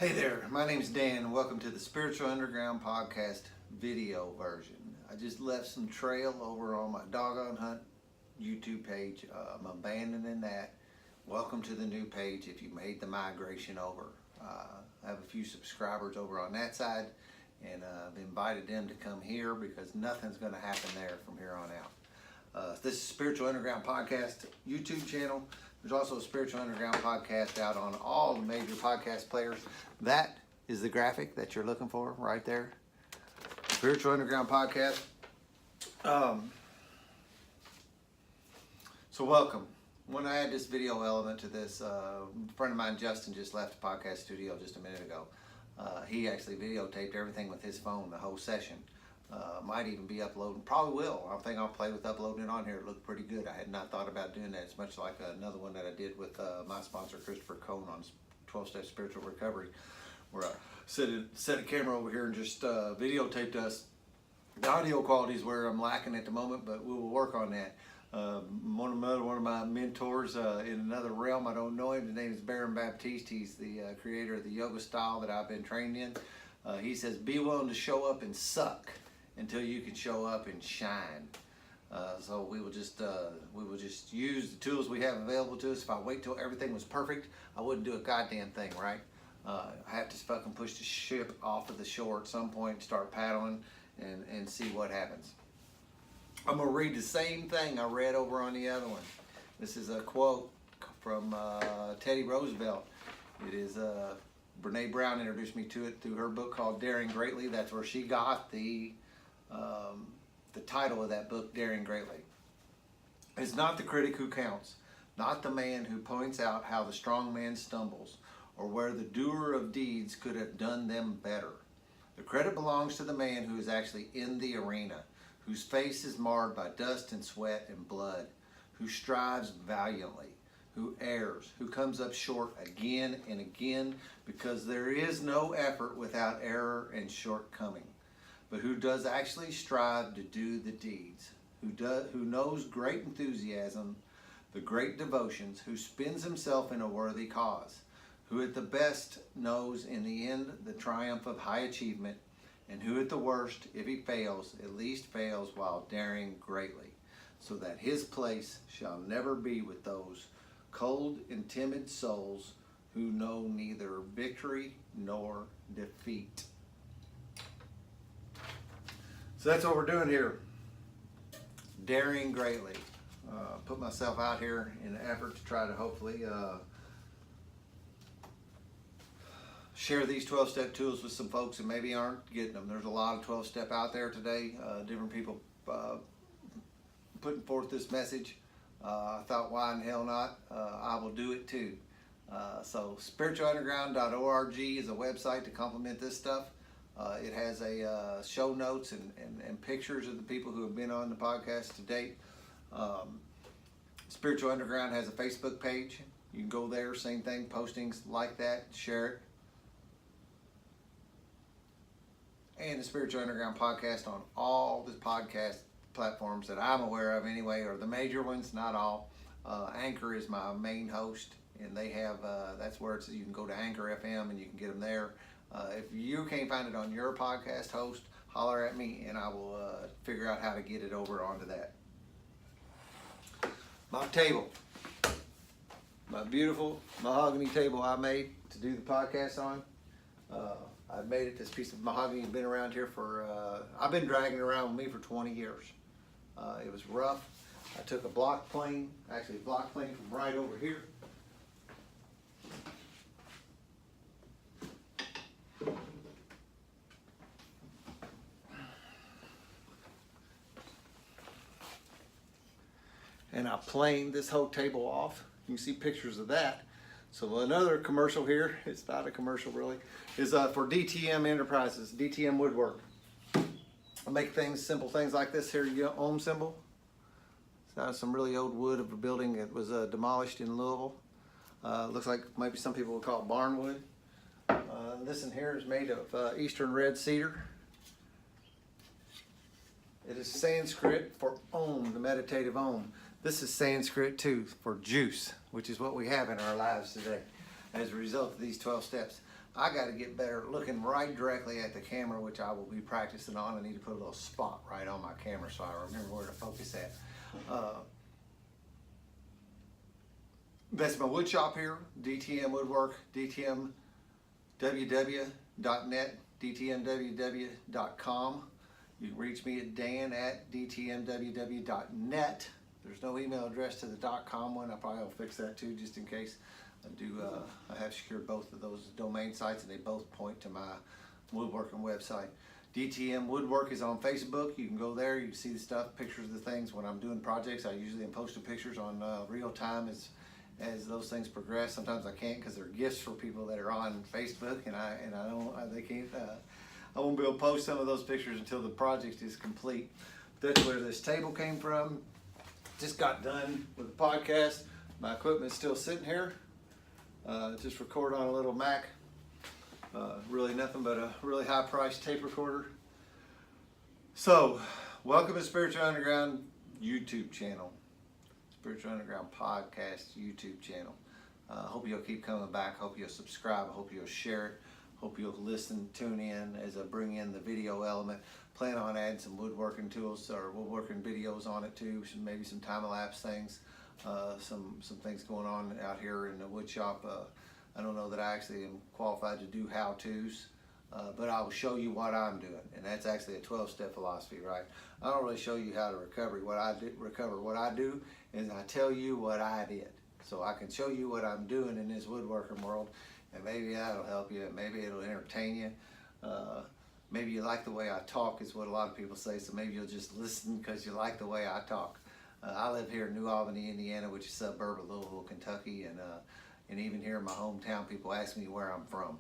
Hey there, my name's Dan and welcome to the Spiritual Underground Podcast video version. I just left some trail over on my Doggone Hunt YouTube page. I'm abandoning that. Welcome to the new page if you made the migration over. I have a few subscribers over on that side and I've invited them to come here because nothing's going to happen there from here on out. This is Spiritual Underground Podcast YouTube channel. There's also a Spiritual Underground podcast out on all the major podcast players. That is the graphic that you're looking for right there. Spiritual Underground Podcast. So welcome. When I add this video element to this, a friend of mine, Justin, just left the podcast studio just a minute ago. He actually videotaped everything with his phone, the whole session. Might even be uploading, probably will. I think I'll play with uploading it on here. It looked pretty good. I had not thought about doing that. It's much like another one that I did with my sponsor, Christopher Cohn, on 12-Step Spiritual Recovery, where I set a camera over here and just videotaped us. The audio quality is where I'm lacking at the moment, but we will work on that. One of my mentors in another realm, I don't know him, his name is Baron Baptiste. He's the creator of the yoga style that I've been trained in. He says, be willing to show up and suck until you can show up and shine. So we will just use the tools we have available to us. If I wait till everything was perfect, I wouldn't do a goddamn thing, right? I have to fucking push the ship off of the shore at some point and start paddling and see what happens. I'm gonna read the same thing I read over on the other one. This is a quote from Teddy Roosevelt. It is Brene Brown introduced me to it through her book called Daring Greatly. That's where she got the title of that book, Daring Greatly. It's not the critic who counts, not the man who points out how the strong man stumbles, or where the doer of deeds could have done them better. The credit belongs to the man who is actually in the arena, whose face is marred by dust and sweat and blood, who strives valiantly, who errs, who comes up short again and again, because there is no effort without error and shortcoming, but who does actually strive to do the deeds, who knows great enthusiasm, the great devotions, who spends himself in a worthy cause, who at the best knows in the end the triumph of high achievement, and who at the worst, if he fails, at least fails while daring greatly, so that his place shall never be with those cold and timid souls who know neither victory nor defeat. So that's what we're doing here. Daring greatly. Put myself out here in an effort to try to hopefully share these 12-step tools with some folks that maybe aren't getting them. There's a lot of 12-step out there today. Different people putting forth this message. I thought, why in hell not? I will do it too. So spiritualunderground.org is a website to complement this stuff. It has a show notes and pictures of the people who have been on the podcast to date. Spiritual Underground has a Facebook page. You can go there, same thing, postings like that, share it. And the Spiritual Underground podcast on all the podcast platforms that I'm aware of anyway, or the major ones, not all. Anchor is my main host, and they have, that's where it's, you can go to Anchor FM and you can get them there. If you can't find it on your podcast host, holler at me and I will figure out how to get it over onto that. My table, my beautiful mahogany table I made to do the podcast on. I've made it. This piece of mahogany has been around here for, I've been dragging it around with me for 20 years. It was rough. I took a block plane, actually a block plane from right over here. And I planed this whole table off. You can see pictures of that. So another commercial here, it's not a commercial really, is for DTM Enterprises, DTM Woodwork. I make things, simple things like this here, you know, ohm symbol. It's out of some really old wood of a building that was demolished in Louisville. Looks like maybe some people would call it barnwood. This in here is made of Eastern red cedar. It is Sanskrit for Om, the meditative Om. This is Sanskrit too for juice, which is what we have in our lives today as a result of these 12 steps. I got to get better at looking right directly at the camera, which I will be practicing on. I need to put a little spot right on my camera so I remember where to focus at. That's my wood shop here, DTM Woodwork, DTMWW.net, DTMWW.com. You can reach me at dan@dtmww.net. There's no email address to the .com one. I probably will fix that too, just in case. I have secured both of those domain sites, and they both point to my woodworking website. DTM Woodwork is on Facebook. You can go there. You can see the stuff, pictures of the things. When I'm doing projects, I usually am posting pictures on real time as those things progress. Sometimes I can't because they're gifts for people that are on Facebook, and I won't be able to post some of those pictures until the project is complete. That's where this table came from. Just got done with the podcast. My equipment's still sitting here. Just record on a little Mac. Really nothing but a really high priced tape recorder. So, welcome to Spiritual Underground YouTube channel. Spiritual Underground Podcast YouTube channel. Hope you'll keep coming back. Hope you'll subscribe. Hope you'll share it. Hope you'll listen, tune in as I bring in the video element. Plan on adding some woodworking tools or woodworking videos on it too. Maybe some time-lapse things. Some things going on out here in the wood shop. I don't know that I actually am qualified to do how-tos, but I will show you what I'm doing, and that's actually a 12-step philosophy, right? I don't really show you how to recover. What I do is I tell you what I did, so I can show you what I'm doing in this woodworking world, and maybe that'll help you. Maybe it'll entertain you. Maybe you like the way I talk, is what a lot of people say. So maybe you'll just listen because you like the way I talk. I live here in New Albany, Indiana, which is a suburb of Louisville, Kentucky, and even here in my hometown, people ask me where I'm from.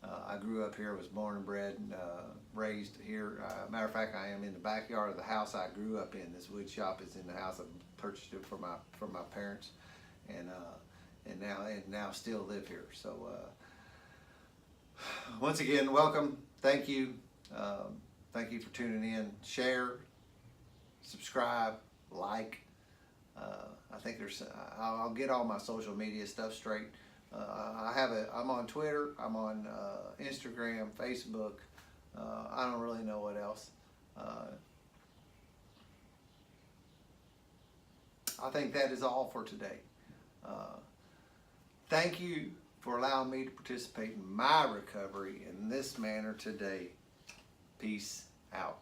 I grew up here, was born and bred, and raised here. Matter of fact, I am in the backyard of the house I grew up in. This wood shop is in the house. I purchased it from my parents, and now still live here. So once again, welcome. Thank you. Thank you for tuning in. Share, subscribe, like. I think I'll get all my social media stuff straight. I'm on Twitter, I'm on Instagram, Facebook. I don't really know what else. I think that is all for today. Thank you for allowing me to participate in my recovery in this manner today. Peace out.